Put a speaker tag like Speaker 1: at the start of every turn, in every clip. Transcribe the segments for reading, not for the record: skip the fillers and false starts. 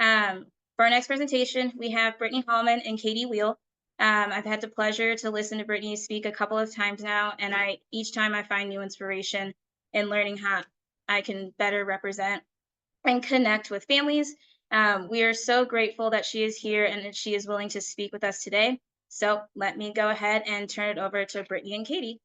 Speaker 1: For our next presentation, we have Brittany Hallman and Katie Wheel. I've had the pleasure to listen to Brittany speak a couple of times now, and each time I find new inspiration in learning how I can better represent and connect with families. We are so grateful that she is here and that she is willing to speak with us today. So let me go ahead and turn it over to Brittany and Katie.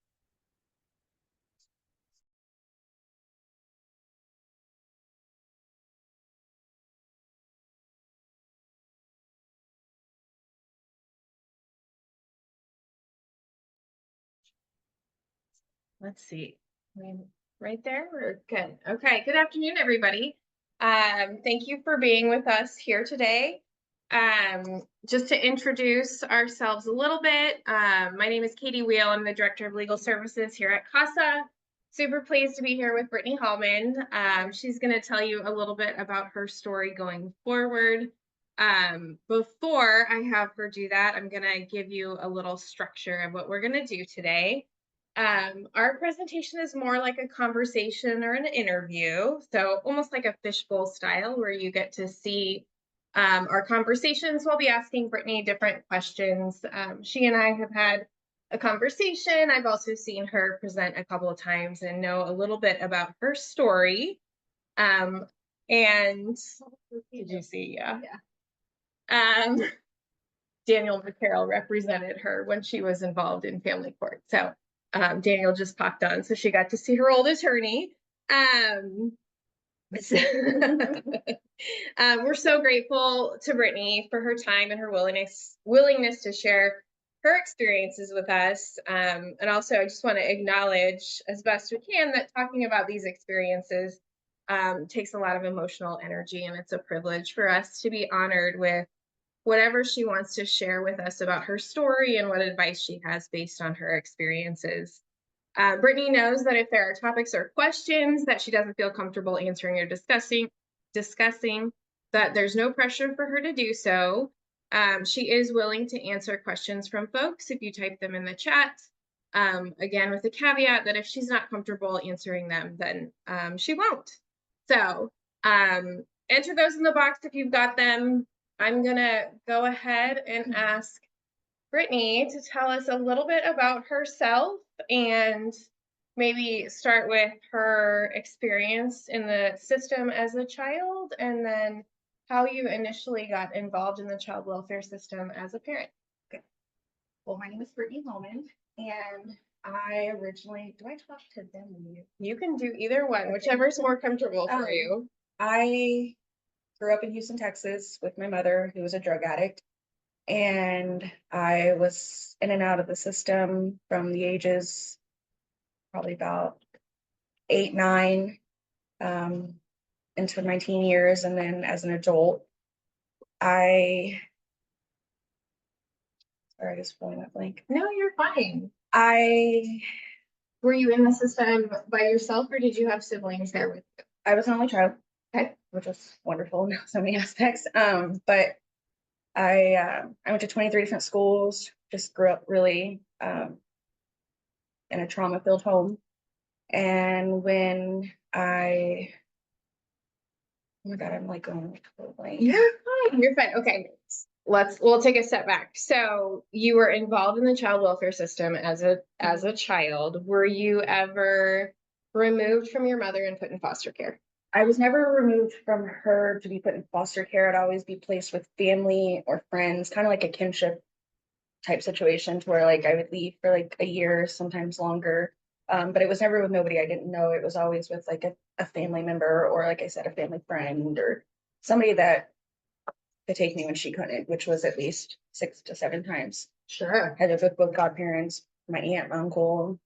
Speaker 2: Let's see. Right there. We're good. Okay. Good afternoon, everybody. Thank you for being with us here today. Just to introduce ourselves a little bit, my name is Katie Wheel. I'm the Director of Legal Services here at CASA. Super pleased to be here with Brittany Hallman. She's going to tell you a little bit about her story going forward. Before I have her do that, I'm going to give you a little structure of what we're going to do today. Our presentation is more like a conversation or an interview, so almost like a fishbowl style where you get to see our conversations. We'll be asking Brittany different questions. She and I have had a conversation. I've also seen her present a couple of times and know a little bit about her story. And did you see? Yeah. Daniel McCarroll represented her when she was involved in family court. So Daniel just popped on, so she got to see her old attorney. We're so grateful to Brittany for her time and her willingness to share her experiences with us. And also, I just want to acknowledge as best we can that talking about these experiences takes a lot of emotional energy, and it's a privilege for us to be honored with whatever she wants to share with us about her story and what advice she has based on her experiences. Brittany knows that if there are topics or questions that she doesn't feel comfortable answering or discussing, that there's no pressure for her to do so. She is willing to answer questions from folks if you type them in the chat. Again, with the caveat that if she's not comfortable answering them, then she won't. So enter those in the box if you've got them. I'm gonna go ahead and ask Brittany to tell us a little bit about herself and maybe start with her experience in the system as a child and then how you initially got involved in the child welfare system as a parent.
Speaker 3: Okay. Well, my name is Brittany Hallman, and I originally, do I talk to them or you?
Speaker 2: You can do either one, whichever's more comfortable for you.
Speaker 3: I grew up in Houston, Texas with my mother, who was a drug addict. And I was in and out of the system from the ages probably about 8, 9, into my teen years. And then as an adult, sorry, I just pulling that blank.
Speaker 2: No, you're fine.
Speaker 3: I
Speaker 2: Were you in the system by yourself, or did you have siblings there with you?
Speaker 3: I was an only child.
Speaker 2: Okay.
Speaker 3: Which was wonderful in so many aspects. But I went to 23 different schools, just grew up really in a trauma-filled home. And when oh my God, I'm like going blank.
Speaker 2: You're fine. You're fine. Okay. We'll take a step back. So you were involved in the child welfare system as a child. Were you ever removed from your mother and put in foster care?
Speaker 3: I was never removed from her to be put in foster care. I'd always be placed with family or friends, kind of like a kinship type situation, to where like I would leave for like a year, sometimes longer. But it was never with nobody I didn't know. It was always with like a family member, or like I said, a family friend, or somebody that could take me when she couldn't, which was at least 6 to 7 times.
Speaker 2: Sure.
Speaker 3: I lived with both godparents, my aunt, my uncle,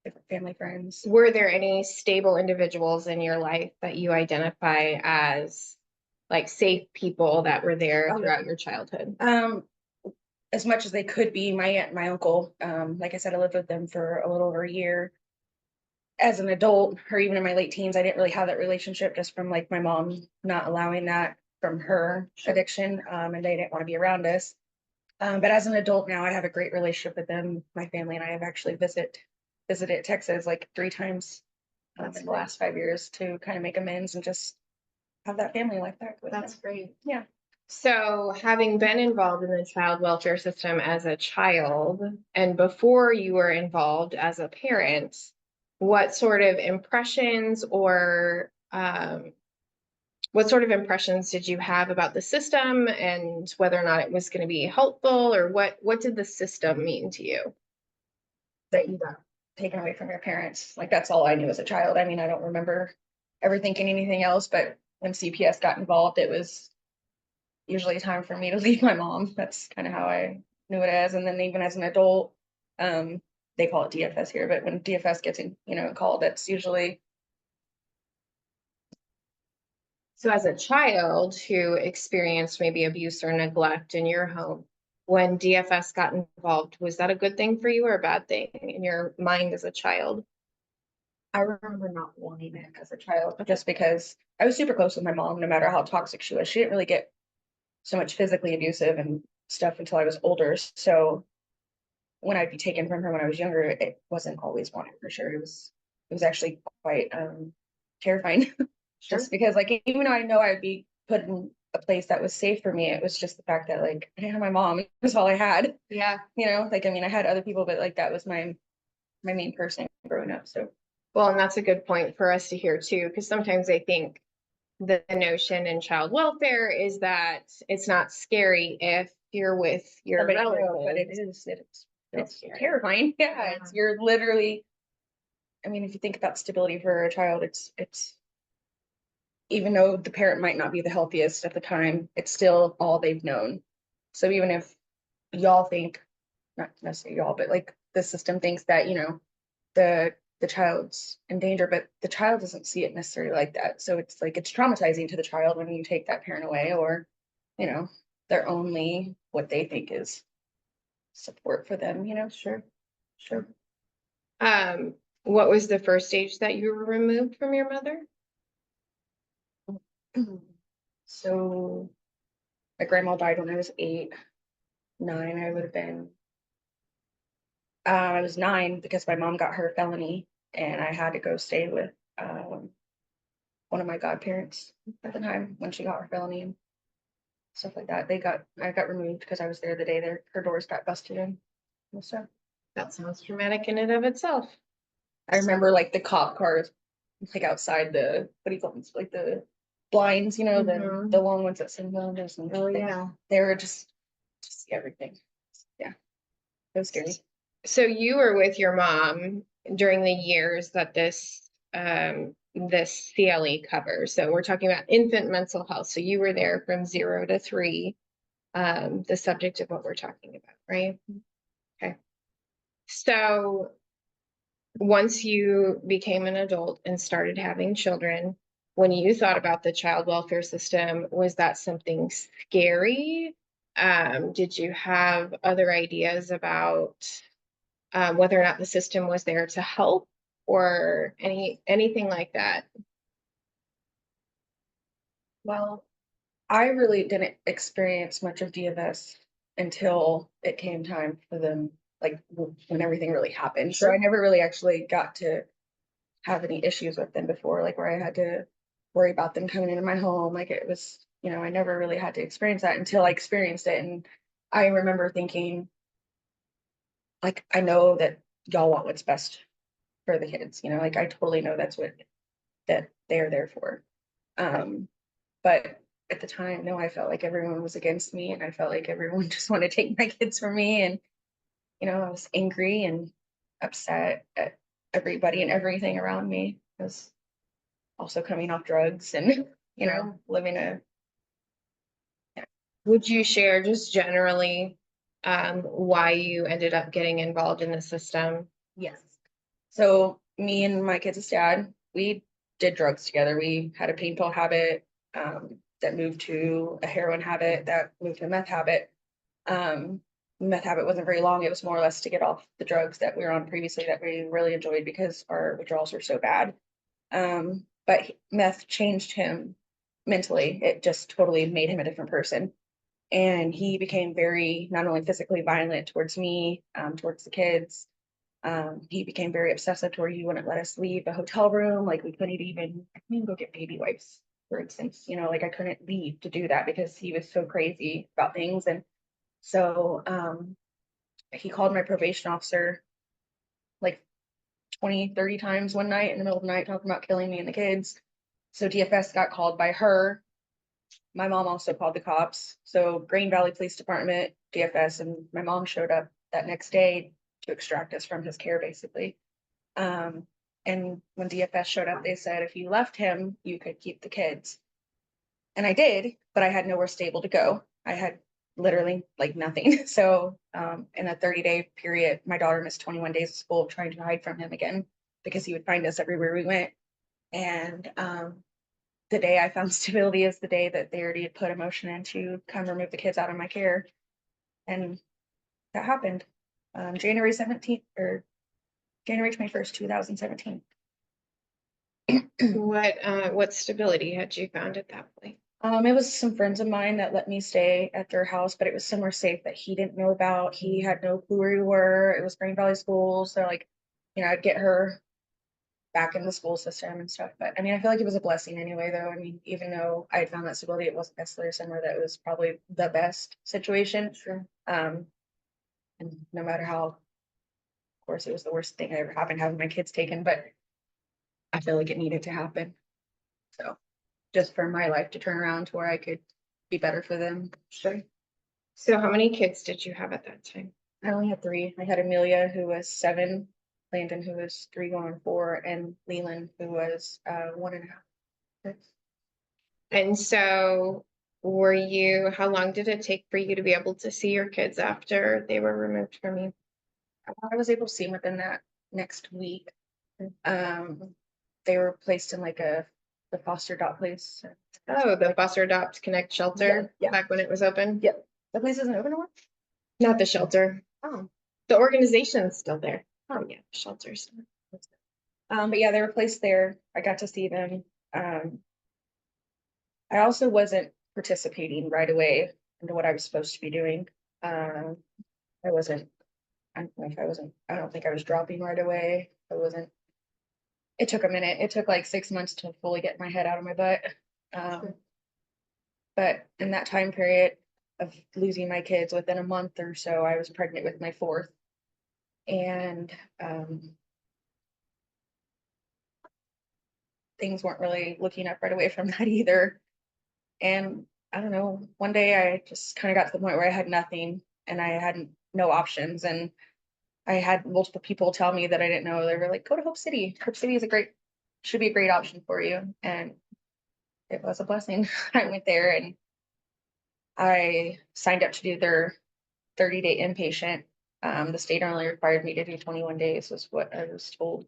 Speaker 3: different family friends.
Speaker 2: Were there any stable individuals in your life that you identify as like safe people that were there throughout your childhood?
Speaker 3: As much as they could be. My aunt, my uncle, like I said, I lived with them for a little over a year. As an adult, or even in my late teens, I didn't really have that relationship, just from like my mom not allowing that from her addiction, and they didn't want to be around us. But as an adult now, I have a great relationship with them. My family and I have actually visited Texas like 3 times in the last 5 years to kind of make amends and just have that family life back with
Speaker 2: That's
Speaker 3: them.
Speaker 2: great.
Speaker 3: Yeah.
Speaker 2: So, having been involved in the child welfare system as a child and before you were involved as a parent, what sort of impressions or what sort of impressions did you have about the system and whether or not it was going to be helpful, or what did the system mean to you?
Speaker 3: That you got taken away from your parents. Like that's all I knew as a child. I mean, I don't remember ever thinking anything else, but when CPS got involved, it was usually time for me to leave my mom. That's kind of how I knew it as. And then even as an adult, they call it DFS here, but when DFS gets in, called, that's usually
Speaker 2: So, as a child who experienced maybe abuse or neglect in your home, when DFS got involved, was that a good thing for you or a bad thing in your mind as a child?
Speaker 3: I remember not wanting it as a child, just because I was super close with my mom, no matter how toxic she was. She didn't really get so much physically abusive and stuff until I was older. So when I'd be taken from her when I was younger, it wasn't always wanted for sure. It was actually quite terrifying.
Speaker 2: Sure.
Speaker 3: Just because like even though I know I'd be put in a place that was safe for me, it was just the fact that like I didn't have my mom. It was all I had.
Speaker 2: Yeah.
Speaker 3: Like I mean I had other people, but like that was my main person growing up. So
Speaker 2: Well, and that's a good point for us to hear too, because sometimes I think the notion in child welfare is that it's not scary if you're with your
Speaker 3: somebody
Speaker 2: relatives.
Speaker 3: but it's
Speaker 2: scary.
Speaker 3: terrifying. Yeah,
Speaker 2: Yeah.
Speaker 3: it's you're literally I mean, if you think about stability for a child, it's even though the parent might not be the healthiest at the time, it's still all they've known. So even if y'all think, not necessarily y'all, but like the system thinks that, the child's in danger, but the child doesn't see it necessarily like that. So it's like it's traumatizing to the child when you take that parent away, or, they're only what they think is support for them,
Speaker 2: Sure. Sure. What was the first stage that you were removed from your mother?
Speaker 3: So my grandma died when I was 8, 9, I would have been. I was 9 because my mom got her felony, and I had to go stay with one of my godparents at the time when she got her felony and stuff like that. I got removed because I was there the day her doors got busted in and stuff.
Speaker 2: That sounds traumatic in and of itself.
Speaker 3: I remember like the cop cars, like outside the what do you call them? Like the blinds,
Speaker 2: Mhm.
Speaker 3: the long ones that sit on those. And
Speaker 2: Oh yeah.
Speaker 3: they were just everything. Yeah, it was scary.
Speaker 2: So you were with your mom during the years that this CLE covers. So we're talking about infant mental health. So you were there from 0 to 3, the subject of what we're talking about, right? Okay. So once you became an adult and started having children, when you thought about the child welfare system, was that something scary? Did you have other ideas about whether or not the system was there to help or anything like that?
Speaker 3: Well, I really didn't experience much of DFS until it came time for them, like when everything really happened. So
Speaker 2: Sure.
Speaker 3: I never really actually got to have any issues with them before, like where I had to worry about them coming into my home. Like it was, I never really had to experience that until I experienced it. And I remember thinking, like, I know that y'all want what's best for the kids, like I totally know that's what that they're there for. But at the time, no, I felt like everyone was against me, and I felt like everyone just wanted to take my kids from me. And, I was angry and upset at everybody and everything around me. I was also coming off drugs and, living a,
Speaker 2: Would you share just generally why you ended up getting involved in the system?
Speaker 3: yes. So me and my kids' dad, we did drugs together. We had a pain pill habit that moved to a heroin habit that moved to a meth habit. Meth habit wasn't very long. It was more or less to get off the drugs that we were on previously that we really enjoyed because our withdrawals were so bad. But meth changed him mentally. It just totally made him a different person. And he became very, not only physically violent towards me, towards the kids. He became very obsessive to where he wouldn't let us leave the hotel room. Like we couldn't even go get baby wipes for instance, like I couldn't leave to do that because he was so crazy about things. And so he called my probation officer like 20, 30 times one night in the middle of the night talking about killing me and the kids. So DFS got called by her. My mom also called the cops. So Green Valley Police Department, DFS, and my mom showed up that next day to extract us from his care, basically. And when DFS showed up, they said, if you left him, you could keep the kids. And I did, but I had nowhere stable to go. I had literally like nothing. So in a 30-day period, my daughter missed 21 days of school trying to hide from him again because he would find us everywhere we went. And the day I found stability is the day that they already had put a motion in to come remove the kids out of my care. And that happened January 17th or January 21st, 2017.
Speaker 2: What stability had you found at that point?
Speaker 3: It was some friends of mine that let me stay at their house, but it was somewhere safe that he didn't know about. He had no clue where we were. It was Green Valley School. So like, I'd get her back in the school system and stuff. But I mean, I feel like it was a blessing anyway, though. I mean, even though I had found that stability, it wasn't necessarily somewhere that was probably the best situation.
Speaker 2: Sure.
Speaker 3: And no matter how, of course, it was the worst thing that ever happened having my kids taken, but I feel like it needed to happen. So just for my life to turn around to where I could be better for them.
Speaker 2: Sure. So how many kids did you have at that time?
Speaker 3: I only had 3. I had Amelia, who was 7, Landon, who was 3 going on 4, and Leland, who was 1.5.
Speaker 2: And so how long did it take for you to be able to see your kids after they were removed from you?
Speaker 3: I was able to see them within that next week. They were placed in like the foster dog place.
Speaker 2: Oh, the Foster Adopt Connect shelter
Speaker 3: Yeah.
Speaker 2: back when it was open?
Speaker 3: Yep. The place isn't open anymore?
Speaker 2: Not the shelter.
Speaker 3: Oh.
Speaker 2: The organization's still there. Oh yeah, shelters.
Speaker 3: But yeah, they were placed there. I got to see them. I also wasn't participating right away into what I was supposed to be doing. I wasn't, I don't know if I wasn't, I don't think I was dropping right away. It took a minute. It took like 6 months to fully get my head out of my butt.
Speaker 2: Sure.
Speaker 3: But in that time period of losing my kids within a month or so, I was pregnant with my 4th. And things weren't really looking up right away from that either. And I don't know, one day I just kind of got to the point where I had nothing and I had no options. And I had multiple people tell me that I didn't know. They were like, go to Hope City. Hope City should be a great option for you. And it was a blessing. I went there and I signed up to do their 30-day inpatient. The state only required me to do 21 days was what I was told.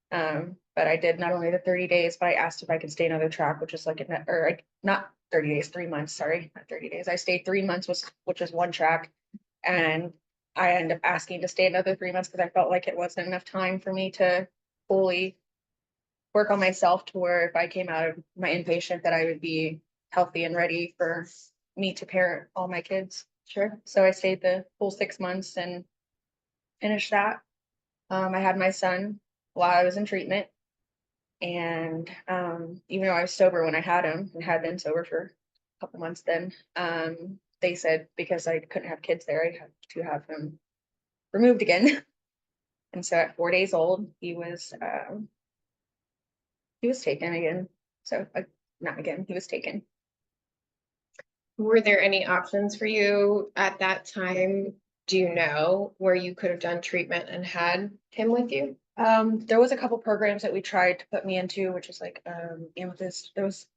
Speaker 3: But I did not only the 30 days, but I asked if I could stay another track, which is like not 30 days, 3 months, sorry, not 30 days. I stayed 3 months, which is 1 track. And I ended up asking to stay another 3 months because I felt like it wasn't enough time for me to fully work on myself to where if I came out of my inpatient that I would be healthy and ready for me to parent all my kids.
Speaker 2: Sure.
Speaker 3: So I stayed the full 6 months and finished that. I had my son while I was in treatment. And even though I was sober when I had him and had been sober for a couple months then, they said because I couldn't have kids there, I had to have him removed again. And so at 4 days old, he was taken again. So not again, he was taken.
Speaker 2: Were there any options for you at that time? Do you know where you could have done treatment and had him with you?
Speaker 3: There was a couple programs that we tried to put me into, which is like Amethyst. There was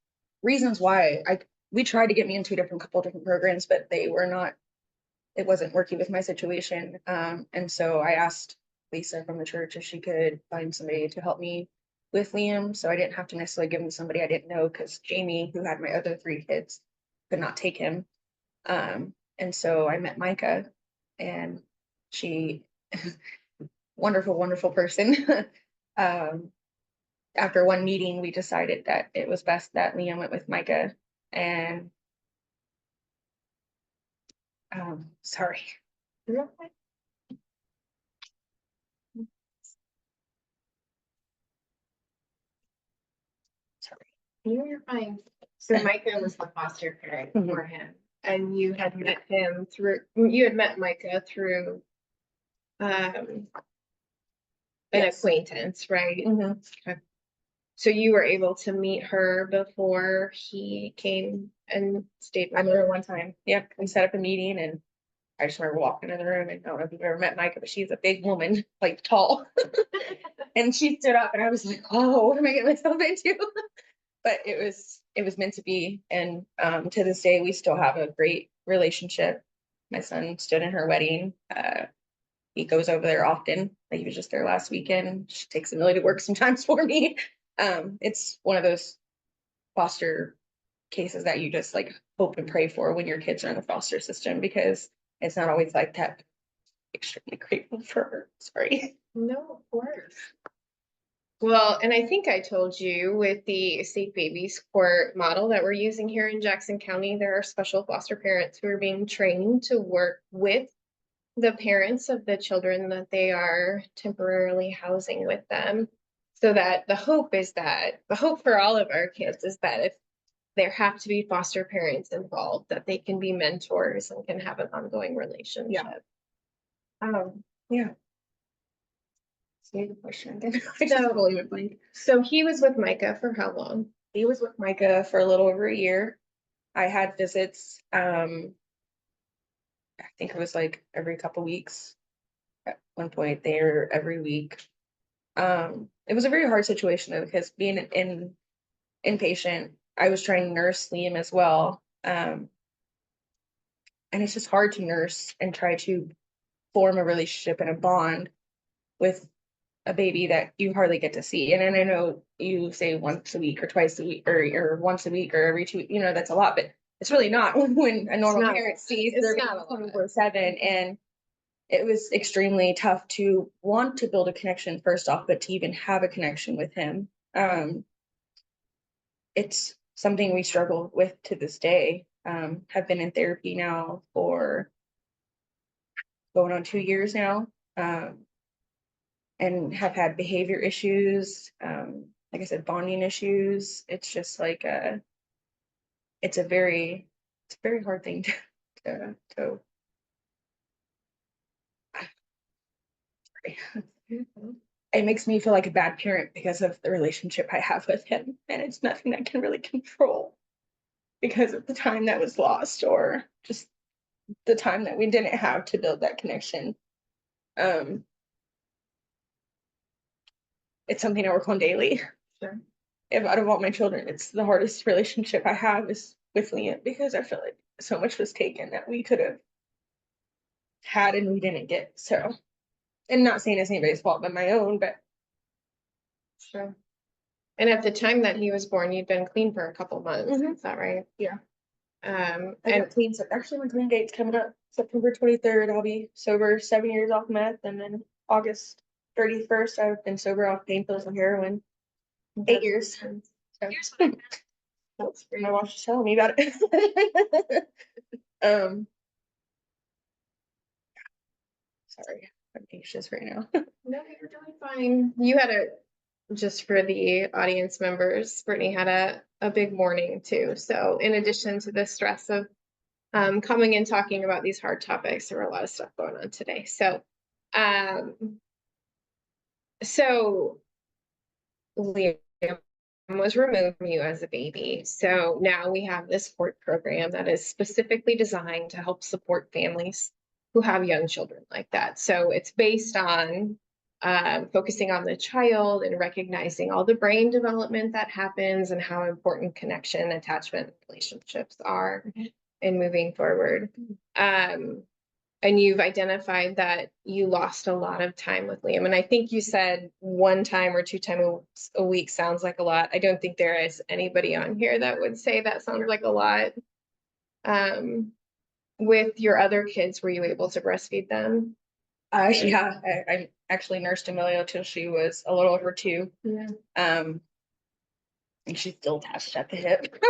Speaker 3: reasons why we tried to get me into a couple different programs, but it wasn't working with my situation. And so I asked Lisa from the church if she could find somebody to help me with Liam. So I didn't have to necessarily give him to somebody I didn't know because Jamie, who had my other 3 kids, could not take him. And so I met Micah and she wonderful, wonderful person. After one meeting, we decided that it was best that Liam went with Micah. And sorry. Sorry.
Speaker 2: You're fine. So Micah was the foster parent
Speaker 3: Mhm.
Speaker 2: for him, and you had met Micah through an
Speaker 3: Yes.
Speaker 2: acquaintance, right?
Speaker 3: Mhm.
Speaker 2: Okay. So you were able to meet her before he came and stayed
Speaker 3: I
Speaker 2: with
Speaker 3: met her
Speaker 2: her.
Speaker 3: one time. Yep. We set up a meeting and I just remember walking in the room, and I don't know if you've ever met Micah, but she's a big woman, like tall. And she stood up and I was like, oh, what am I getting myself into? But it was meant to be. And to this day we still have a great relationship. My son stood in her wedding. He goes over there often. Like, he was just there last weekend. She takes Emily to work sometimes for me. It's one of those foster cases that you just like hope and pray for when your kids are in the foster system, because it's not always like that. Extremely grateful for her. Sorry.
Speaker 2: No, of course. Well, and I think I told you with the Safe Babies Court model that we're using here in Jackson County, there are special foster parents who are being trained to work with the parents of the children that they are temporarily housing with them. So that the hope for all of our kids is that if there have to be foster parents involved, that they can be mentors and can have an ongoing relationship.
Speaker 3: Yeah. Say the question again. I just
Speaker 2: So-
Speaker 3: totally went blank.
Speaker 2: So he was with Micah for how long?
Speaker 3: He was with Micah for a little over a year. I had visits, I think it was like every couple weeks. At one point there, every week. It was a very hard situation though, because being in inpatient, I was trying to nurse Liam as well. And it's just hard to nurse and try to form a relationship and a bond with a baby that you hardly get to see. And then I know you say once a week or twice a week or once a week or every 2 weeks, that's a lot, but it's really not when a normal
Speaker 2: not-
Speaker 3: parent sees
Speaker 2: it's
Speaker 3: their
Speaker 2: not
Speaker 3: baby
Speaker 2: a lot.
Speaker 3: 24/7. And it was extremely tough to want to build a connection first off, but to even have a connection with him. It's something we struggle with to this day. Have been in therapy now for going on 2 years now. And have had behavior issues, like I said, bonding issues. It's just like it's a very hard thing to it makes me feel like a bad parent because of the relationship I have with him, and it's nothing I can really control because of the time that was lost or just the time that we didn't have to build that connection. It's something I work on daily.
Speaker 2: Sure.
Speaker 3: If out of all my children, it's the hardest relationship I have is with Liam, because I feel like so much was taken that we could have had and we didn't get. So, and not saying it's anybody's fault but my own, but
Speaker 2: Sure. And at the time that he was born, you'd been clean for a couple months,
Speaker 3: Mhm.
Speaker 2: is that right?
Speaker 3: Yeah.
Speaker 2: I
Speaker 3: I got clean. So actually, my clean date's coming up September 23rd. I'll be sober 7 years off meth, and then August 31st, I've been sober off pain pills and heroin 8 years. So, that's my watch is telling me about it. Sorry, I'm anxious right now.
Speaker 2: No, you're doing fine. You had just for the audience members, Brittany had a big morning too. So in addition to the stress of coming and talking about these hard topics, there were a lot of stuff going on today. So Liam was removed from you as a baby. So now we have this support program that is specifically designed to help support families who have young children like that. So it's based on focusing on the child and recognizing all the brain development that happens and how important connection, attachment, relationships are in moving forward. And you've identified that you lost a lot of time with Liam. And I think you said 1 time or 2 times a week sounds like a lot. I don't think there is anybody on here that would say that sounds like a lot. With your other kids, were you able to breastfeed them?
Speaker 3: Yeah, I actually nursed Amelia till she was a little over 2.
Speaker 2: Yeah.
Speaker 3: And she's still attached at the hip.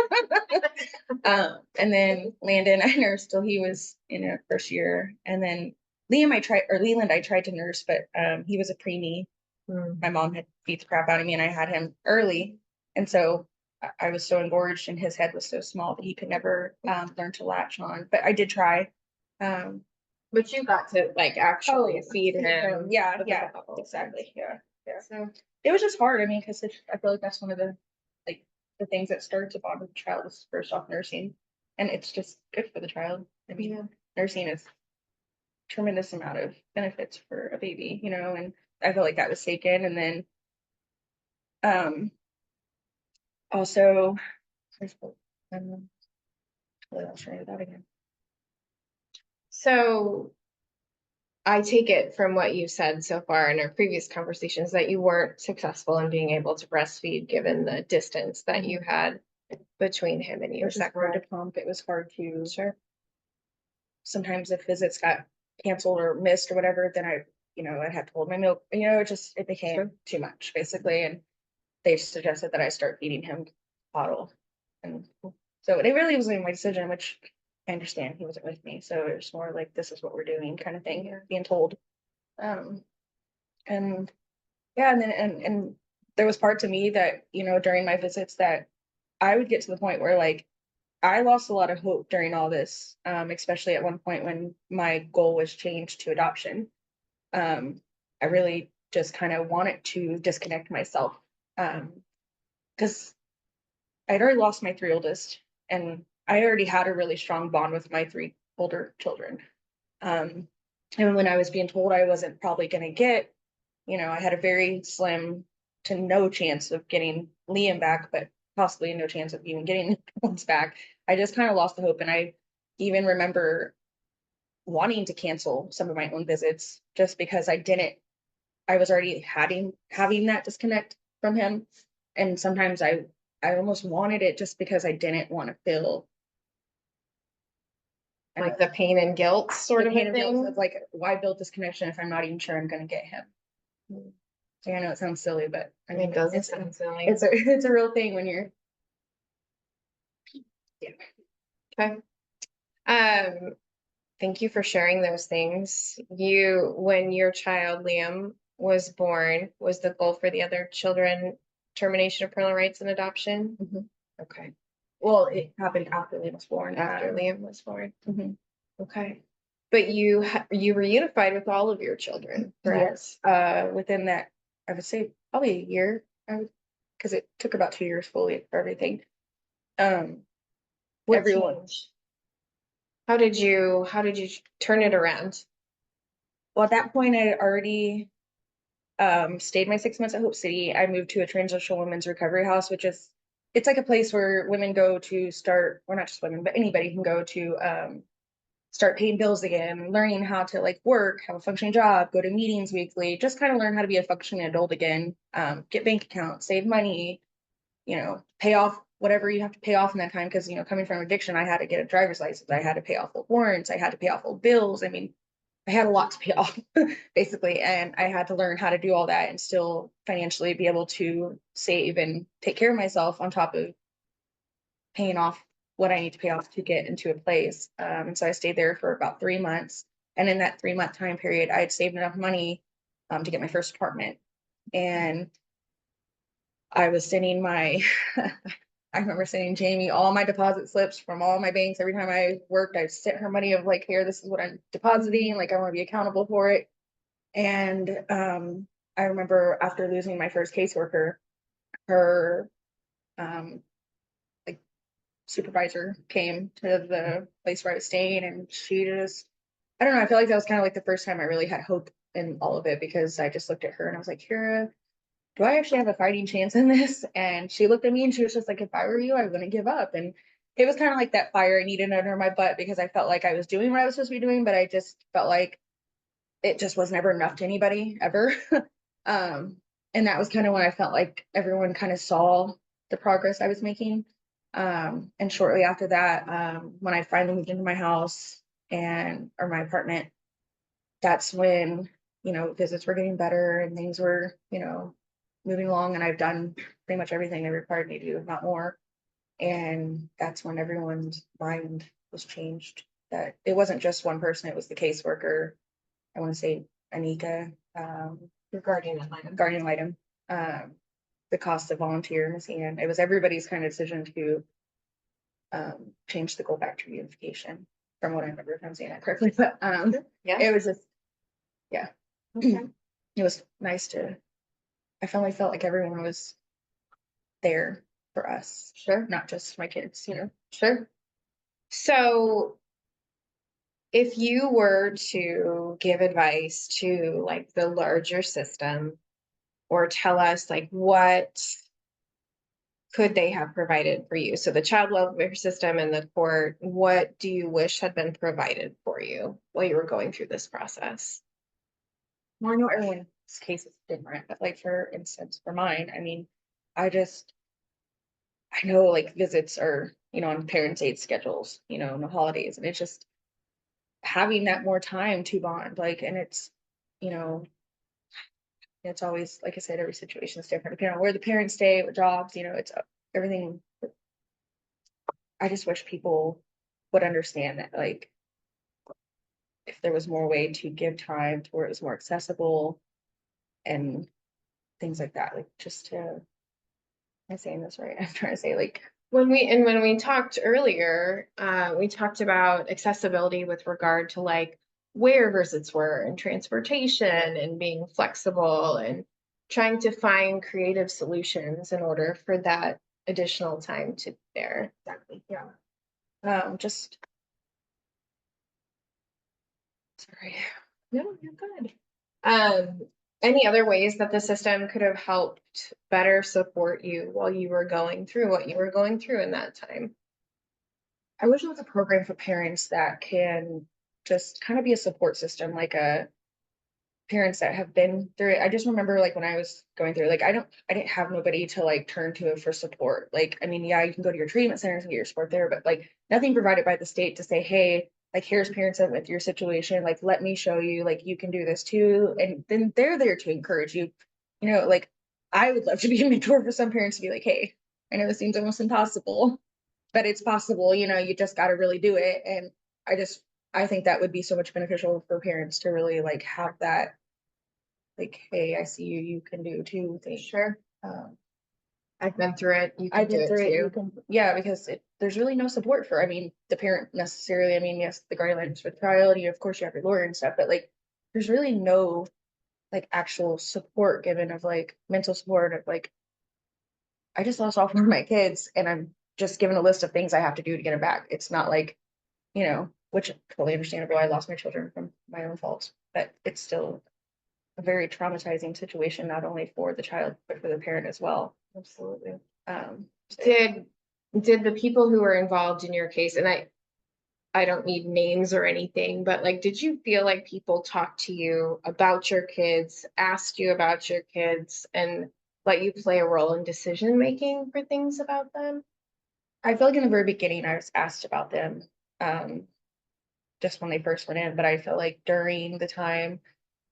Speaker 3: And then Landon, I nursed till he was in her first year. And then Leland, I tried to nurse, but he was a preemie. My mom had beat the crap out of me and I had him early. And so I was so engorged and his head was so small that he could never learn to latch on. But I did try. Um,
Speaker 2: But you got to like actually feed him.
Speaker 3: Yeah,
Speaker 2: with
Speaker 3: yeah,
Speaker 2: a bottle.
Speaker 3: exactly. Yeah, yeah.
Speaker 2: So
Speaker 3: It was just hard. I mean, because I feel like that's one of the like the things that starts a bond with the child is first off nursing, and it's just good for the child. I mean,
Speaker 2: yeah.
Speaker 3: nursing is tremendous amount of benefits for a baby, you know, and I feel like that was taken. And then also I'll show you that again.
Speaker 2: So I take it from what you said so far in our previous conversations that you weren't successful in being able to breastfeed given the distance that you had between him and
Speaker 3: It
Speaker 2: you.
Speaker 3: was
Speaker 2: Is
Speaker 3: just
Speaker 2: that
Speaker 3: hard to
Speaker 2: correct?
Speaker 3: pump. It was hard to
Speaker 2: Sure.
Speaker 3: sometimes if visits got canceled or missed or whatever, then I'd have to hold my milk. It became
Speaker 2: Sure.
Speaker 3: too much basically. And they suggested that I start feeding him bottle. And so it really wasn't my decision, which I understand he wasn't with me. So it was more like this is what we're doing kind of thing, being told. Um and yeah, and then and there was parts of me that, during my visits that I would get to the point where like I lost a lot of hope during all this, especially at one point when my goal was changed to adoption. I really just kind of wanted to disconnect myself because I'd already lost my three oldest, and I already had a really strong bond with my three older children. Um, and when I was being told I wasn't probably going to get, I had a very slim to no chance of getting Liam back, but possibly no chance of even getting ones back. I just kind of lost the hope. And I even remember wanting to cancel some of my own visits just because I was already having that disconnect from him. And sometimes I almost wanted it just because I didn't want to feel
Speaker 2: Like the pain and guilt sort
Speaker 3: the
Speaker 2: of
Speaker 3: pain
Speaker 2: a
Speaker 3: and guilt
Speaker 2: thing.
Speaker 3: of like, why build this connection if I'm not even sure I'm going to get him? So I know it sounds silly, but I mean,
Speaker 2: It doesn't
Speaker 3: it's
Speaker 2: sound silly.
Speaker 3: it's a real thing when you're
Speaker 2: Okay. Thank you for sharing those things. When your child Liam was born, was the goal for the other children termination of parental rights and adoption?
Speaker 3: Mhm.
Speaker 2: Okay.
Speaker 3: Well, it happened after Liam was born.
Speaker 2: After Liam was born.
Speaker 3: Mhm.
Speaker 2: Okay. But you reunified with all of your children, correct?
Speaker 3: Yes. Within that, I would say probably a year. Because it took about 2 years fully for everything.
Speaker 2: What
Speaker 3: Everyone.
Speaker 2: changed? How did you turn it around?
Speaker 3: Well, at that point, I had already stayed my 6 months at Hope City. I moved to a transitional women's recovery house, which is it's like a place where women go to start, or not just women, but anybody can go to start paying bills again, learning how to like work, have a functioning job, go to meetings weekly, just kind of learn how to be a functioning adult again, get bank accounts, save money, pay off whatever you have to pay off in that time. Because, coming from addiction, I had to get a driver's license. I had to pay off old warrants. I had to pay off old bills. I mean, I had a lot to pay off basically. And I had to learn how to do all that and still financially be able to save and take care of myself on top of paying off what I need to pay off to get into a place. And so I stayed there for about 3 months. And in that 3 month time period, I had saved enough money to get my first apartment. And I was sending my, I remember sending Jamie all my deposit slips from all my banks. Every time I worked, I sent her money of like, here, this is what I'm depositing. Like, I want to be accountable for it. And I remember after losing my first caseworker, her like supervisor came to the place where I was staying, and she just, I don't know, I feel like that was kind of like the first time I really had hope in all of it, because I just looked at her and I was like, Kira, do I actually have a fighting chance in this? And she looked at me and she was just like, if I were you, I wouldn't give up. And it was kind of like that fire I needed under my butt, because I felt like I was doing what I was supposed to be doing, but I just felt like it just was never enough to anybody ever. um, and that was kind of when I felt like everyone kind of saw the progress I was making. And shortly after that, when I finally moved into my house or my apartment, that's when, visits were getting better and things were, moving along, and I've done pretty much everything they required me to do, if not more. And that's when everyone's mind was changed. That it wasn't just one person, it was the caseworker. I want to say Anika,
Speaker 2: Your guardian ad litem.
Speaker 3: guardian ad litem. the cost of volunteers, and it was everybody's kind of decision to change the goal back to reunification, from what I remember, if I'm saying that correctly. But
Speaker 2: Yeah.
Speaker 3: it was just, yeah,
Speaker 2: Okay.
Speaker 3: it was nice to, I finally felt like everyone was there for us,
Speaker 2: Sure.
Speaker 3: not just my kids, you know.
Speaker 2: Sure. So if you were to give advice to like the larger system, or tell us like what could they have provided for you? So the child welfare system and the court, what do you wish had been provided for you while you were going through this process?
Speaker 3: Well, I know everyone's case is different, but like for instance, for mine, I mean, I just, I know like visits are, you know, on parents' aid schedules, you know, no holidays, and it's just having that more time to bond, like, and it's, you know, it's always, like I said, every situation is different, depending on where the parents stay, what jobs, you know, it's everything. I just wish people would understand that, like, if there was more way to give time to where it was more accessible and things like that, like just to, am I saying this right? I'm trying to say like,
Speaker 2: When we talked earlier, we talked about accessibility with regard to like where visits were and transportation and being flexible and trying to find creative solutions in order for that additional time to be there.
Speaker 3: exactly, yeah. Just sorry.
Speaker 2: No, you're good. Um, any other ways that the system could have helped better support you while you were going through what you were going through in that time?
Speaker 3: I wish there was a program for parents that can just kind of be a support system, like a parents that have been through it. I just remember like when I was going through, like I didn't have nobody to like turn to for support. Like, I mean, yeah, you can go to your treatment centers and get your support there, but like nothing provided by the state to say, hey, like here's parents that with your situation, like let me show you, like you can do this too. And then they're there to encourage you. You know, like I would love to be a mentor for some parents to be like, hey, I know this seems almost impossible, but it's possible, you know, you just got to really do it. And I just, I think that would be so much beneficial for parents to really like have that, like, hey, I see you, you can do too thing.
Speaker 2: Sure.
Speaker 3: Um,
Speaker 2: I've been through it. You can
Speaker 3: I've
Speaker 2: do
Speaker 3: been
Speaker 2: it
Speaker 3: through it, you
Speaker 2: too.
Speaker 3: can, yeah, because there's really no support for, I mean, the parent necessarily, I mean, yes, the guidelines for the child, you, of course, you have your lawyer and stuff, but like, there's really no like actual support given of like mental support of like, I just lost all four of my kids and I'm just given a list of things I have to do to get them back. It's not like, you know, which totally understandable. I lost my children from my own fault, but it's still a very traumatizing situation, not only for the child, but for the parent as well.
Speaker 2: Absolutely.
Speaker 3: Um,
Speaker 2: Did the people who were involved in your case, and I don't need names or anything, but like, did you feel like people talked to you about your kids, asked you about your kids, and let you play a role in decision making for things about them?
Speaker 3: I feel like in the very beginning, I was asked about them, um, just when they first went in, but I feel like during the time,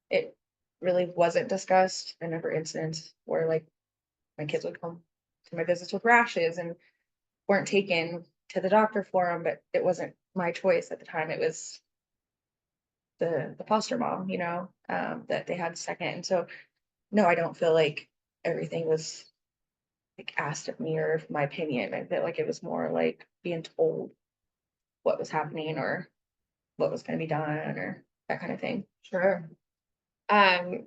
Speaker 3: it really wasn't discussed. I remember incidents where like my kids would come to my visits with rashes and weren't taken to the doctor for them, but it wasn't my choice at the time. It was the foster mom, you know, that they had second. And so, no, I don't feel like everything was like asked of me or my opinion. I felt like it was more like being told what was happening or what was going to be done or that kind of thing.
Speaker 2: Sure. Um,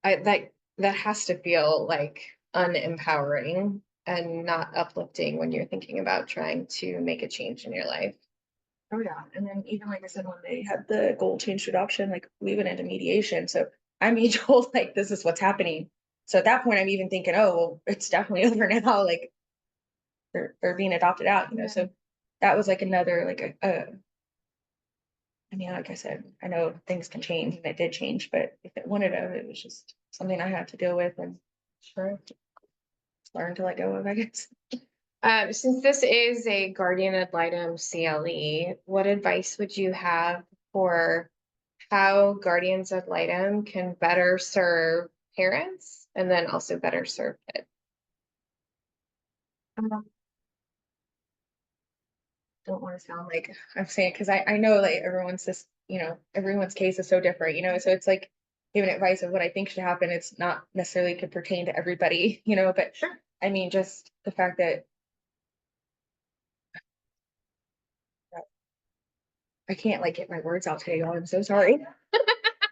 Speaker 2: that has to feel like unempowering and not uplifting when you're thinking about trying to make a change in your life.
Speaker 3: Oh yeah. And then even like I said, when they had the goal change to adoption, like we went into mediation. So I'm being told like this is what's happening. So at that point I'm even thinking, oh well, it's definitely over now. Like they're being adopted out, you know. So that was like another like a I mean, like I said, I know things can change and it did change, but if it wanted to, it was just something I had to deal with and
Speaker 2: Sure.
Speaker 3: learn to let go of, I guess.
Speaker 2: Since this is a guardian ad litem CLE, what advice would you have for how guardians ad litem can better serve parents and then also better serve kids?
Speaker 3: Um, don't want to sound like I'm saying because I know like everyone's just, you know, everyone's case is so different, you know. So it's like giving advice of what I think should happen. It's not necessarily could pertain to everybody, but
Speaker 2: Sure.
Speaker 3: I mean, just the fact that I can't like get my words out today, y'all. I'm so sorry.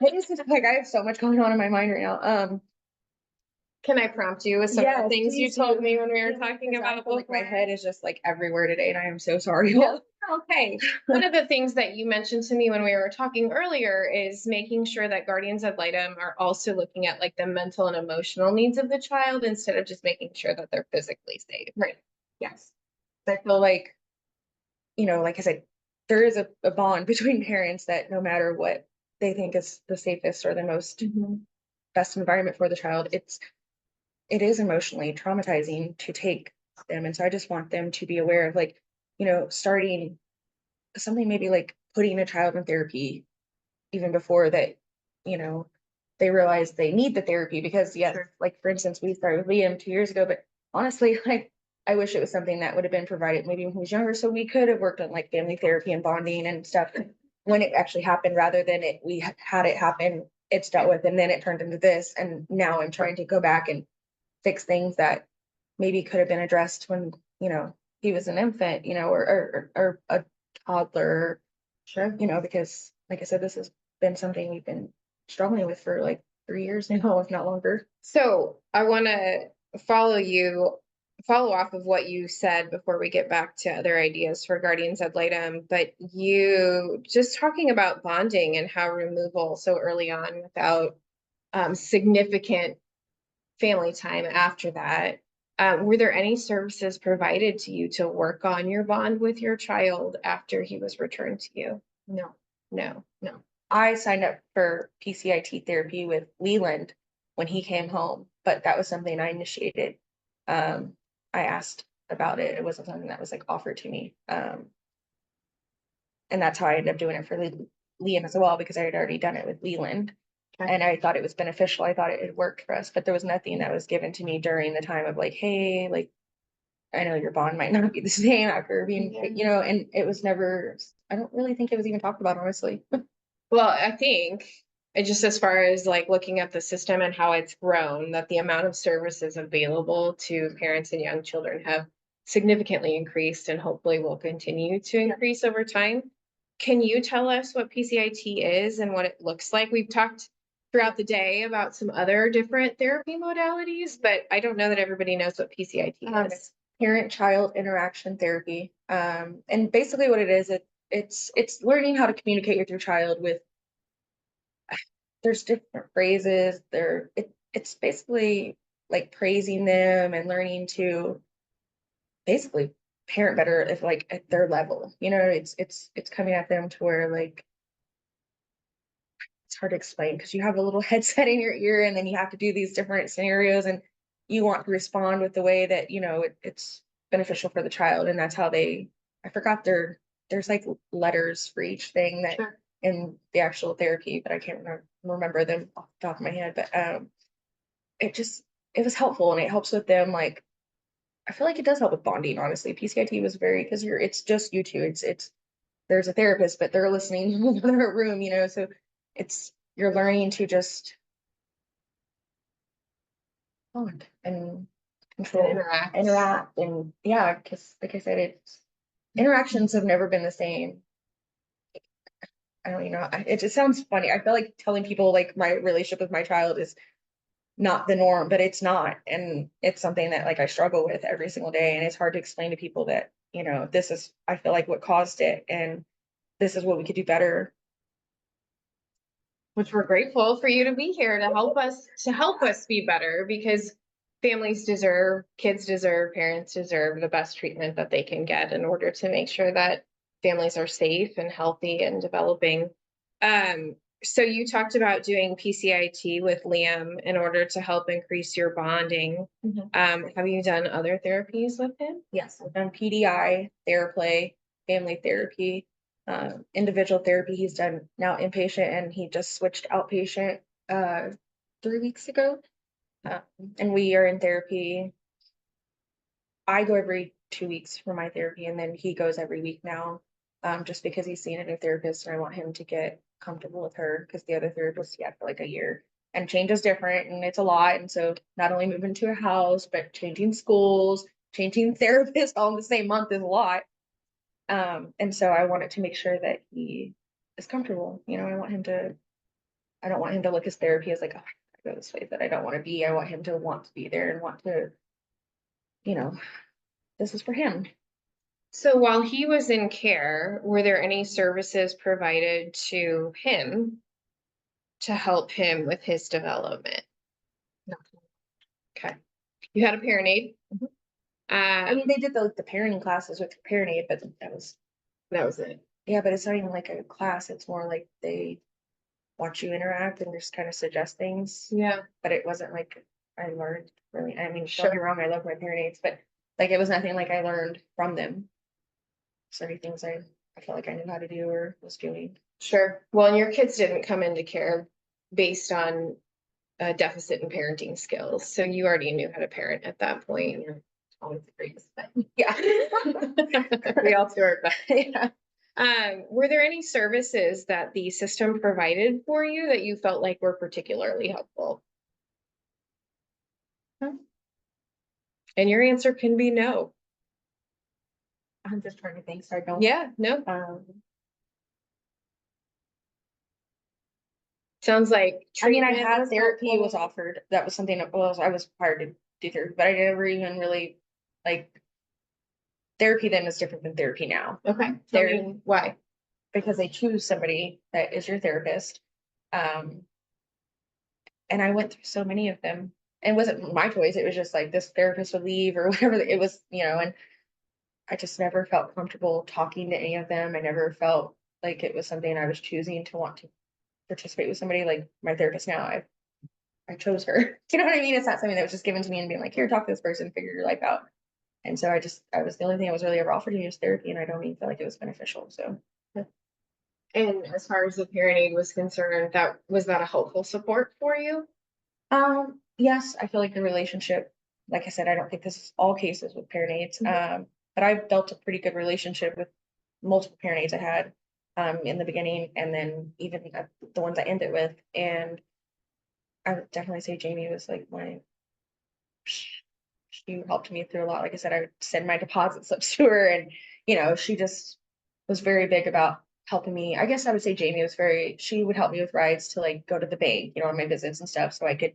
Speaker 3: It's just like I have so much going on in my mind right now.
Speaker 2: Can I prompt you with some of the
Speaker 3: Yes,
Speaker 2: things you
Speaker 3: please
Speaker 2: told
Speaker 3: do.
Speaker 2: me when we were
Speaker 3: Please,
Speaker 2: talking
Speaker 3: because I
Speaker 2: about
Speaker 3: feel like my
Speaker 2: before?
Speaker 3: head is just like everywhere today, and I am so sorry.
Speaker 2: No, okay. One of the things that you mentioned to me when we were talking earlier is making sure that guardians ad litem are also looking at like the mental and emotional needs of the child instead of just making sure that they're physically safe.
Speaker 3: Right. Yes. I feel like, like I said, there is a bond between parents that no matter what they think is the safest or the most best environment for the child, it is emotionally traumatizing to take them. And so I just want them to be aware of like, starting something maybe like putting a child in therapy even before that, you know, they realize they need the therapy because yes,
Speaker 2: Sure.
Speaker 3: like for instance, we started with Liam 2 years ago, but honestly, like I wish it was something that would have been provided maybe when he was younger. So we could have worked on like family therapy and bonding and stuff when it actually happened rather than we had it happen, it's dealt with, and then it turned into this. And now I'm trying to go back and fix things that maybe could have been addressed when, he was an infant, or a toddler,
Speaker 2: Sure.
Speaker 3: because like I said, this has been something we've been struggling with for like 3 years now, if not longer.
Speaker 2: So I want to follow off of what you said before we get back to other ideas for guardians ad litem. But you just talking about bonding and how removal so early on without significant family time after that. Were there any services provided to you to work on your bond with your child after he was returned to you?
Speaker 3: No,
Speaker 2: No.
Speaker 3: no. I signed up for PCIT therapy with Leland when he came home, but that was something I initiated. I asked about it. It wasn't something that was like offered to me. And that's how I ended up doing it for Liam as well, because I had already done it with Leland.
Speaker 2: Okay.
Speaker 3: And I thought it was beneficial. I thought it had worked for us, but there was nothing that was given to me during the time of like, hey, like, I know your bond might not be the same after being, and it was never, I don't really think it was even talked about, honestly.
Speaker 2: Well, I think just as far as like looking at the system and how it's grown, that the amount of services available to parents and young children have significantly increased and hopefully will continue to increase over time. Can you tell us what PCIT is and what it looks like? We've talked throughout the day about some other different therapy modalities, but I don't know that everybody knows what PCIT is.
Speaker 3: Parent-child interaction therapy. And basically what it is, it's learning how to communicate with your child with, there's different phrases there. It's basically like praising them and learning to basically parent better if like at their level, it's coming at them to where like it's hard to explain because you have a little headset in your ear and then you have to do these different scenarios and you want to respond with the way that it's beneficial for the child, and that's how I forgot there's like letters for each thing that
Speaker 2: Sure.
Speaker 3: in the actual therapy, but I can't remember them off the top of my head. But it was helpful, and it helps with them. Like I feel like it does help with bonding, honestly. PCIT was very, because it's just you two. It's there's a therapist, but they're listening in another room, so you're learning to just bond and control, interact, and yeah, because like I said, interactions have never been the same. I don't know. It just sounds funny. I feel like telling people like my relationship with my child is not the norm, but it's not. And it's something that like I struggle with every single day. And it's hard to explain to people that, this is, I feel like what caused it. And this is what we could do better.
Speaker 2: Which we're grateful for you to be here to help us be better, because families deserve, kids deserve, parents deserve the best treatment that they can get in order to make sure that families are safe and healthy and developing. So you talked about doing PCIT with Liam in order to help increase your bonding. Have you done other therapies with him?
Speaker 3: Yes, I've done PDI, Theraplay, family therapy, individual therapy. He's done now inpatient, and he just switched outpatient 3 weeks ago. And we are in therapy. I go every 2 weeks for my therapy, and then he goes every week now. just because he's seeing a new therapist and I want him to get comfortable with her because the other therapist he had for like a year. And change is different and it's a lot. And so not only moving to a house, but changing schools, changing therapists all in the same month is a lot. And so I wanted to make sure that he is comfortable. You know, I don't want him to look his therapy as like, oh, I go this way that I don't want to be. I want him to want to be there and want to, you know, this is for him.
Speaker 2: So while he was in care, were there any services provided to him to help him with his development?
Speaker 3: No.
Speaker 2: Okay. You had a parent aid?
Speaker 3: I mean, they did the parenting classes with parent aid, but that was
Speaker 2: it.
Speaker 3: yeah, but it's not even like a class. It's more like they watch you interact and just kind of suggest things.
Speaker 2: Yeah.
Speaker 3: But it wasn't like I learned really. I mean, don't get me
Speaker 2: Sure.
Speaker 3: wrong, I love my parent aides, but like it was nothing like I learned from them. So many things I felt like I knew how to do or was doing.
Speaker 2: Sure. Well, and your kids didn't come into care based on a deficit in parenting skills. So you already knew how to parent at that point.
Speaker 3: Always the greatest thing. Yeah.
Speaker 2: We all do our best.
Speaker 3: Yeah.
Speaker 2: Were there any services that the system provided for you that you felt like were particularly helpful? And your answer can be no.
Speaker 3: I'm just trying to think. So I don't.
Speaker 2: Yeah, no. Sounds like
Speaker 3: I mean, I
Speaker 2: treatment
Speaker 3: had
Speaker 2: was
Speaker 3: therapy
Speaker 2: helpful.
Speaker 3: was offered. That was something that was I was required to do therapy, but I never even really like therapy then is different than therapy now.
Speaker 2: Okay.
Speaker 3: There-
Speaker 2: Why?
Speaker 3: Because they choose somebody that is your therapist. And I went through so many of them. And it wasn't my choice. It was just like this therapist would leave or whatever it was, you know, and I just never felt comfortable talking to any of them. I never felt like it was something I was choosing to want to participate with somebody like my therapist now. I chose her. You know what I mean? It's not something that was just given to me and being like, here, talk to this person, figure your life out. And so I was the only thing I was really ever offered to me was therapy, and I don't even feel like it was beneficial. So,
Speaker 2: And as far as the parent aid was concerned, was that a helpful support for you?
Speaker 3: yes, I feel like the relationship, like I said, I don't think this is all cases with parent aides. But I've built a pretty good relationship with multiple parent aides I had, in the beginning, and then even the ones I ended with. And I would definitely say Jamie was like she helped me through a lot. Like I said, I would send my deposits up to her, and you know, she just was very big about helping me. I guess I would say Jamie was she would help me with rides to like go to the bank, you know, on my visits and stuff, so I could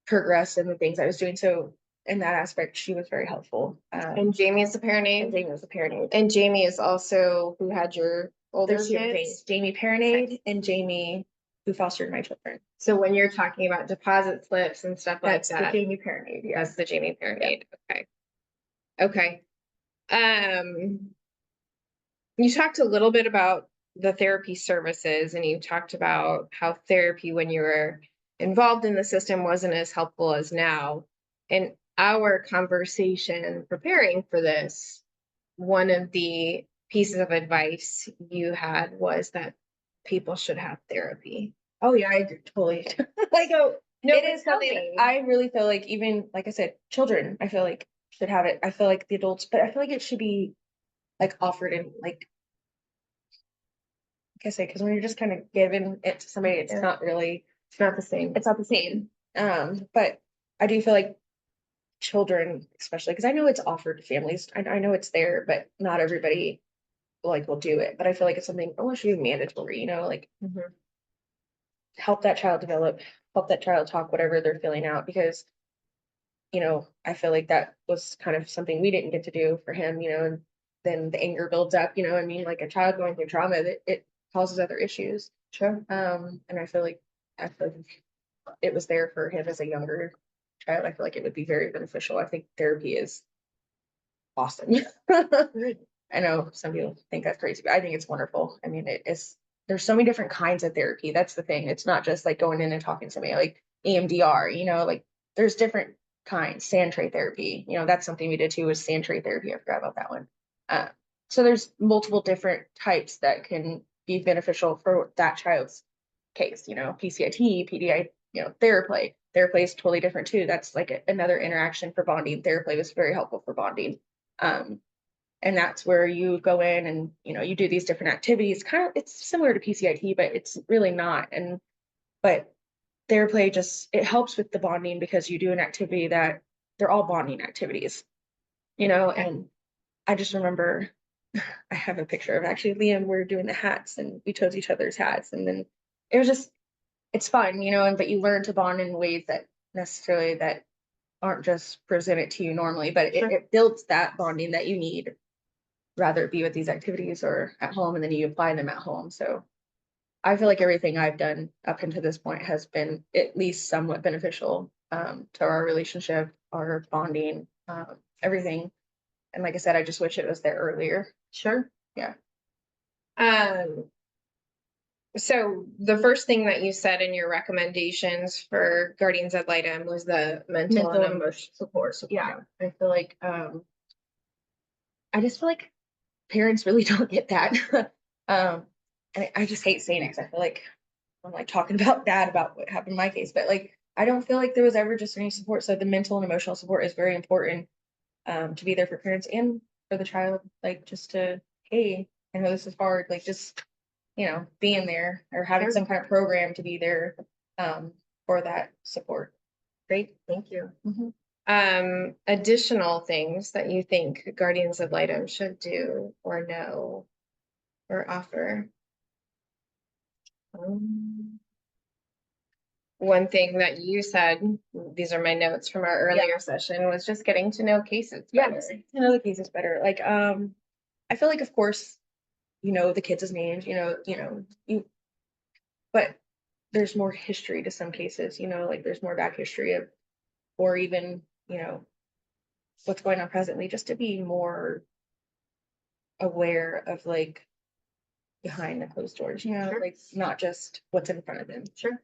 Speaker 3: progress in the things I was doing. So in that aspect, she was very helpful.
Speaker 2: And Jamie is the parent
Speaker 3: And
Speaker 2: aid?
Speaker 3: Jamie was the parent aide.
Speaker 2: And Jamie is also who had your older
Speaker 3: There's two
Speaker 2: kids?
Speaker 3: Jamie parent aide and Jamie who fostered my children.
Speaker 2: So when you're talking about deposit slips and stuff like
Speaker 3: That's the
Speaker 2: that,
Speaker 3: Jamie parent aide. Yeah.
Speaker 2: that's the Jamie parent
Speaker 3: Yeah.
Speaker 2: aid. Okay. Okay. You talked a little bit about the therapy services, and you talked about how therapy when you were involved in the system wasn't as helpful as now. In our conversation preparing for this, one of the pieces of advice you had was that people should have therapy.
Speaker 3: Oh yeah, I totally like
Speaker 2: So no,
Speaker 3: it is something I really feel like even like I said, children, I feel like should have it. I feel like the adults, but I feel like it should be like offered in like I say, because when you're just kind of giving it to somebody, it's not really
Speaker 2: it's not the same.
Speaker 3: it's not the same. But I do feel like children, especially because I know it's offered to families. I know it's there, but not everybody like will do it. But I feel like it's something almost should be mandatory, you know, like help that child develop, help that child talk whatever they're feeling out because you know, I feel like that was kind of something we didn't get to do for him, you know, and then the anger builds up, you know, I mean, like a child going through trauma, it causes other issues.
Speaker 2: Sure.
Speaker 3: And I feel like it was there for him as a younger child. I feel like it would be very beneficial. I think therapy is awesome. I know some people think that's crazy, but I think it's wonderful. I mean, there's so many different kinds of therapy. That's the thing. It's not just like going in and talking to somebody like EMDR, you know, like there's different kinds. Sand tray therapy, you know, that's something we did too, was sand tray therapy. I forgot about that one. So there's multiple different types that can be beneficial for that child's case, you know, PCIT, PDI, you know, Theraplay. Theraplay is totally different too. That's like another interaction for bonding. Theraplay was very helpful for bonding. And that's where you go in and, you do these different activities. Kind of, it's similar to PCIT, but it's really not. But their play it helps with the bonding because you do an activity that they're all bonding activities, and I just remember I have a picture of actually Liam, we're doing the hats and we chose each other's hats. And then it was it's fun, but you learn to bond in ways that aren't just presented to you normally, but it builds that bonding that you need, rather it be with these activities or at home, and then you apply them at home. So I feel like everything I've done up until this point has been at least somewhat beneficial to our relationship, our bonding, everything. And like I said, I just wish it was there earlier.
Speaker 2: Sure.
Speaker 3: Yeah.
Speaker 2: So the first thing that you said in your recommendations for guardians ad litem was the mental and emotional support.
Speaker 3: Yeah. I feel like I just feel like parents really don't get that. And I just hate saying it because I feel like I'm like talking about bad about what happened in my case, but like I don't feel like there was ever just any support. So the mental and emotional support is very important, to be there for parents and for the child, like just to, hey, I know this is hard, like just, being there or having some kind of program to be there for that support.
Speaker 2: Great, thank you.
Speaker 3: Mhm.
Speaker 2: Additional things that you think guardians ad litem should do or know or offer. One thing that you said, these are my notes from our earlier session, was just getting to know cases better.
Speaker 3: To know the cases better. Like, I feel like, of course, the kids' names, but there's more history to some cases, like there's more back history of, or even, what's going on presently, just to be more aware of like behind the closed doors, like not just what's in front of them.
Speaker 2: Sure.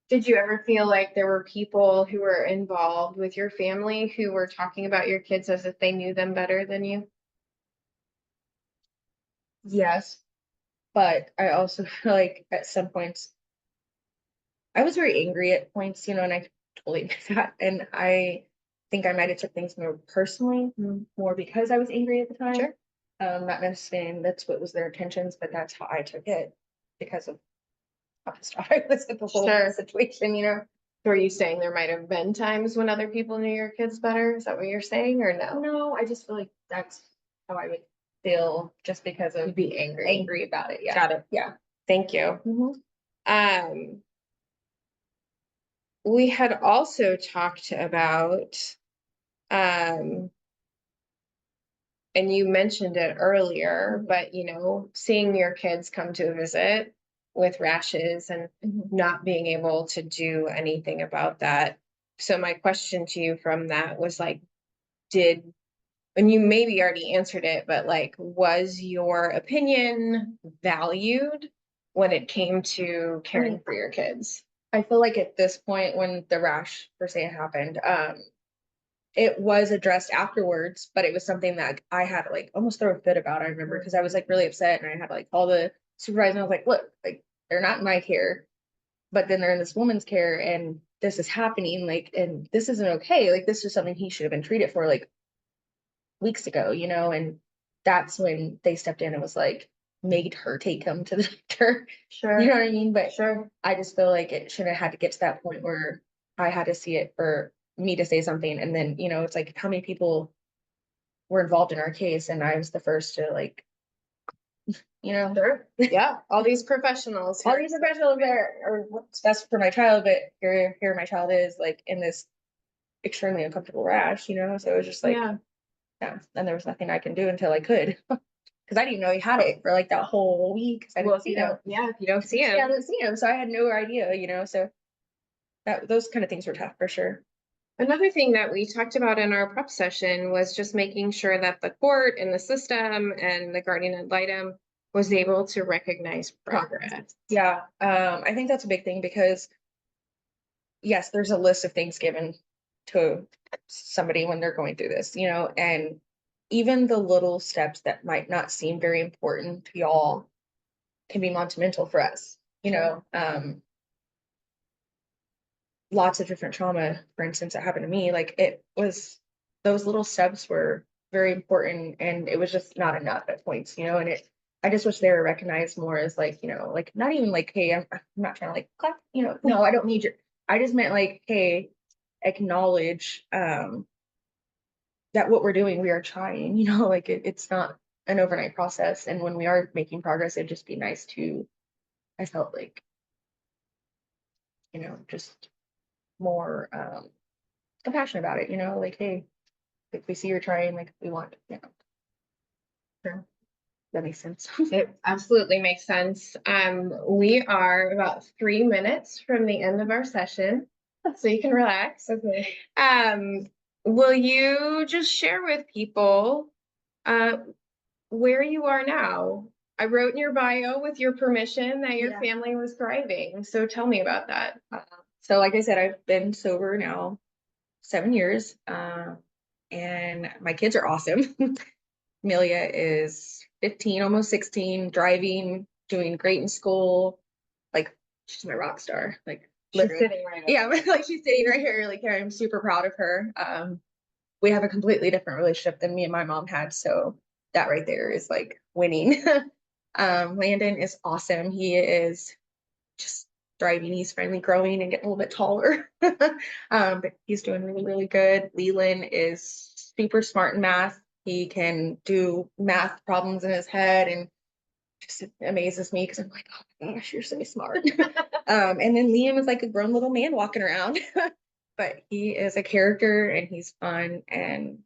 Speaker 2: Did you ever feel like there were people who were involved with your family who were talking about your kids as if they knew them better than you?
Speaker 3: Yes, but I also feel like at some points I was very angry at points, and I totally admit that. And I think I might have took things more personally, more because I was angry at the time.
Speaker 2: Sure.
Speaker 3: Not necessarily that's what was their intentions, but that's how I took it because of how pissed off I was at the whole situation.
Speaker 2: Were you saying there might have been times when other people knew your kids better? Is that what you're saying, or no?
Speaker 3: No, I just feel like that's how I would feel just because of
Speaker 2: You'd be
Speaker 3: angry about it. Yeah.
Speaker 2: Got it.
Speaker 3: Yeah.
Speaker 2: Thank you.
Speaker 3: Mhm.
Speaker 2: We had also talked about, and you mentioned it earlier, but seeing your kids come to a visit with rashes and not being able to do anything about that. So my question to you from that was like, and you maybe already answered it, but like, was your opinion valued when it came to caring for your kids?
Speaker 3: I feel like at this point when the rash per se happened, it was addressed afterwards, but it was something that I had to like almost throw a fit about. I remember because I was like really upset and I had to like call the supervisor and I was like, look, like they're not in my care, but then they're in this woman's care and this is happening, like, and this isn't okay. Like this is something he should have been treated for like weeks ago, and that's when they stepped in and was like made her take him to the doctor.
Speaker 2: Sure.
Speaker 3: You know what I mean? But
Speaker 2: Sure.
Speaker 3: I just feel like it shouldn't have had to get to that point where I had to see it for me to say something. And then, it's like how many people were involved in our case, and I was the first to like,
Speaker 2: Sure. Yeah. All these professionals.
Speaker 3: all these professionals there are what's best for my child, but here my child is like in this extremely uncomfortable rash, so it was just like, yeah, and there was nothing I can do until I could. Because I didn't even know he had it for like that whole week. I didn't see him.
Speaker 2: If you don't see him.
Speaker 3: Yeah, I didn't see him. So I had no idea, so those kind of things were tough for sure.
Speaker 2: Another thing that we talked about in our prep session was just making sure that the court and the system and the guardian ad litem was able to recognize progress.
Speaker 3: Yeah, I think that's a big thing because yes, there's a list of things given to somebody when they're going through this, and even the little steps that might not seem very important to y'all can be monumental for us, lots of different trauma, for instance, that happened to me. Like it was, those little steps were very important, and it was just not enough at points, and I just wish they were recognized more as like, like not even like, hey, I'm not trying to like clap, no, I don't need your, I just meant like, hey, acknowledge that what we're doing, we are trying, like it's not an overnight process. And when we are making progress, it'd just be nice to, I felt like, just more compassionate about it, like, hey, if we see you're trying, like we want, sure. That makes sense.
Speaker 2: It absolutely makes sense. We are about 3 minutes from the end of our session, so you can relax.
Speaker 3: Okay.
Speaker 2: Will you just share with people uh, where you are now? I wrote in your bio with your permission that your
Speaker 3: Yeah.
Speaker 2: family was thriving. So tell me about that.
Speaker 3: So like I said, I've been sober now 7 years, and my kids are awesome. Amelia is 15, almost 16, driving, doing great in school. Like she's my rock star. Like
Speaker 2: She's
Speaker 3: literally.
Speaker 2: sitting right up
Speaker 3: Yeah,
Speaker 2: there.
Speaker 3: like she's sitting right here. Like I'm super proud of her. We have a completely different relationship than me and my mom had. So that right there is like winning. Landon is awesome. He is just thriving. He's finally growing and getting a little bit taller. But he's doing really, really good. Leland is super smart in math. He can do math problems in his head and just amazes me because I'm like, oh my gosh, you're so smart. And then Liam is like a grown little man walking around. But he is a character and he's fun. And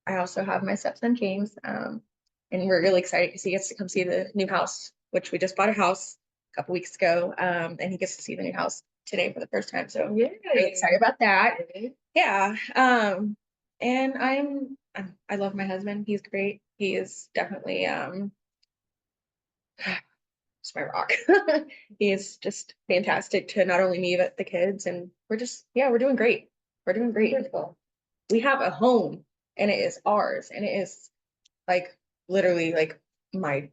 Speaker 3: I also have my stepson James. And we're really excited because he gets to come see the new house, which we just bought a house a couple weeks ago. And he gets to see the new house today for the first time. So
Speaker 2: Yeah,
Speaker 3: really excited about that. Yeah. And I love my husband. He's great. He is definitely it's my rock. He is just fantastic to not only me but the kids. And we're doing great. We're doing great. We have a home and it is ours. And it is like literally like my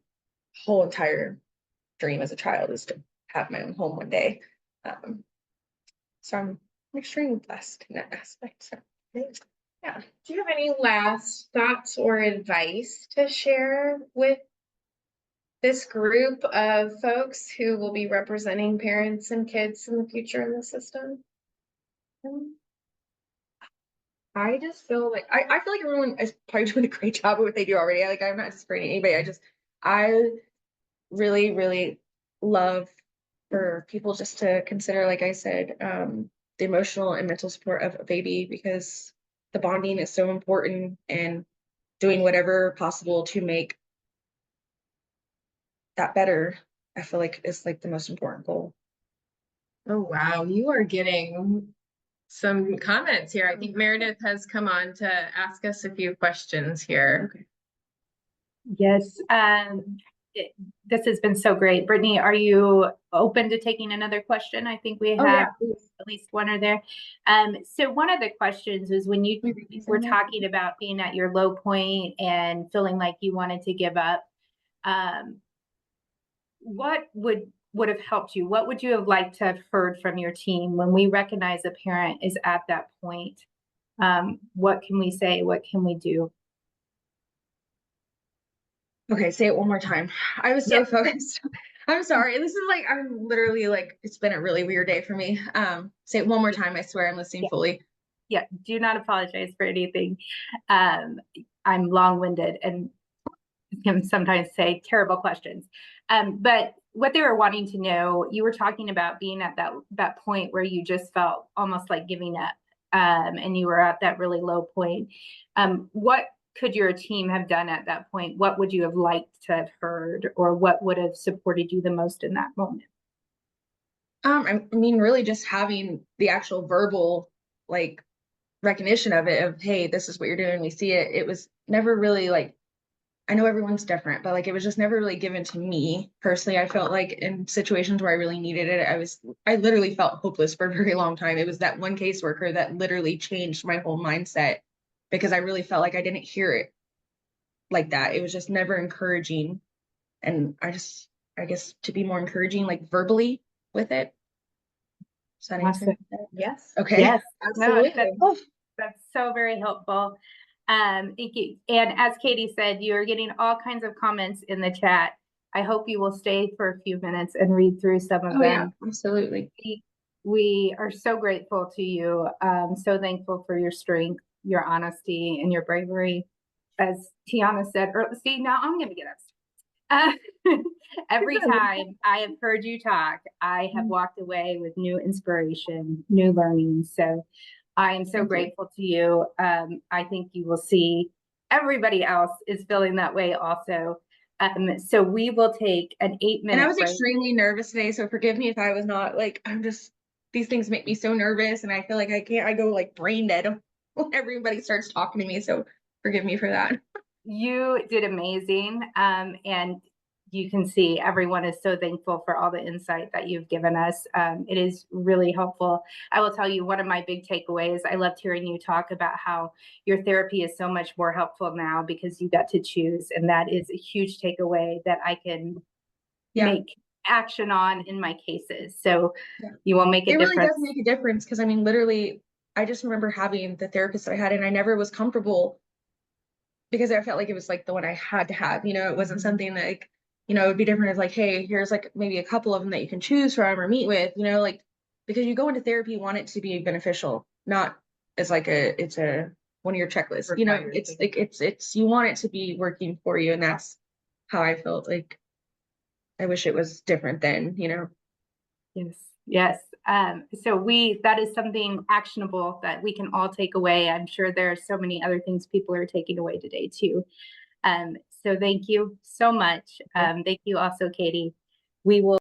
Speaker 3: whole entire dream as a child is to have my own home one day. So I'm extremely blessed in that aspect. So yeah.
Speaker 2: Do you have any last thoughts or advice to share with this group of folks who will be representing parents and kids in the future in the system?
Speaker 3: I just feel like I feel like everyone is probably doing a great job of what they do already. Like I'm not disappointing anybody. I really, really love for people just to consider, like I said, the emotional and mental support of a baby because the bonding is so important and doing whatever possible to make that better, I feel like is like the most important goal.
Speaker 2: Oh, wow. You are getting some comments here. I think Meredith has come on to ask us a few questions here.
Speaker 3: Okay.
Speaker 4: Yes, this has been so great. Brittany, are you open to taking another question? I think we have at least one or there. So one of the questions is when you were talking about being at your low point and feeling like you wanted to give up, what would have helped you? What would you have liked to have heard from your team when we recognize a parent is at that point? What can we say? What can we do?
Speaker 3: Okay, say it one more time. I was so focused. I'm sorry. This is like I'm literally like it's been a really weird day for me. Say it one more time. I swear I'm listening fully.
Speaker 4: Yeah, do not apologize for anything. I'm long-winded and can sometimes say terrible questions. But what they were wanting to know, you were talking about being at that point where you just felt almost like giving up, and you were at that really low point. What could your team have done at that point? What would you have liked to have heard, or what would have supported you the most in that moment?
Speaker 3: I mean, really just having the actual verbal like recognition of it of hey, this is what you're doing. We see it. It was never really like I know everyone's different, but like it was just never really given to me personally. I felt like in situations where I really needed it, I literally felt hopeless for a very long time. It was that one caseworker that literally changed my whole mindset because I really felt like I didn't hear it like that. It was just never encouraging. And I guess to be more encouraging, like verbally with it. Does that answer?
Speaker 4: Awesome.
Speaker 2: Yes.
Speaker 3: Okay.
Speaker 4: Yes,
Speaker 2: Absolutely.
Speaker 4: that's so very helpful. Thank you. And as Katie said, you're getting all kinds of comments in the chat. I hope you will stay for a few minutes and read through some of
Speaker 3: Oh yeah,
Speaker 4: them.
Speaker 3: absolutely.
Speaker 4: We are so grateful to you. So thankful for your strength, your honesty, and your bravery. As Tiana said, see, now I'm going to get upset. Every time I have heard you talk, I have walked away with new inspiration, new learning. So I am so grateful to you. I think you will see everybody else is feeling that way also. So we will take an 8-minute
Speaker 3: And I was
Speaker 4: break.
Speaker 3: extremely nervous today, so forgive me if I was not like, these things make me so nervous and I feel like I go like brain dead when everybody starts talking to me. So forgive me for that.
Speaker 4: You did amazing. And you can see everyone is so thankful for all the insight that you've given us. It is really helpful. I will tell you one of my big takeaways. I loved hearing you talk about how your therapy is so much more helpful now because you got to choose. And that is a huge takeaway that I can make action on in my cases. So you will make a difference.
Speaker 3: It really does make a difference because I mean, literally, I just remember having the therapist that I had and I never was comfortable because I felt like it was like the one I had to have, it wasn't something like, it would be different as like, hey, here's like maybe a couple of them that you can choose from or meet with, like, because you go into therapy, you want it to be beneficial, not as like it's a one of your checklists, it's like, it's, you want it to be working for you. And that's how I felt. Like, I wish it was different then,
Speaker 4: Yes. Yes. So that is something actionable that we can all take away. I'm sure there are so many other things people are taking away today too. So thank you so much. Thank you also, Katie. We will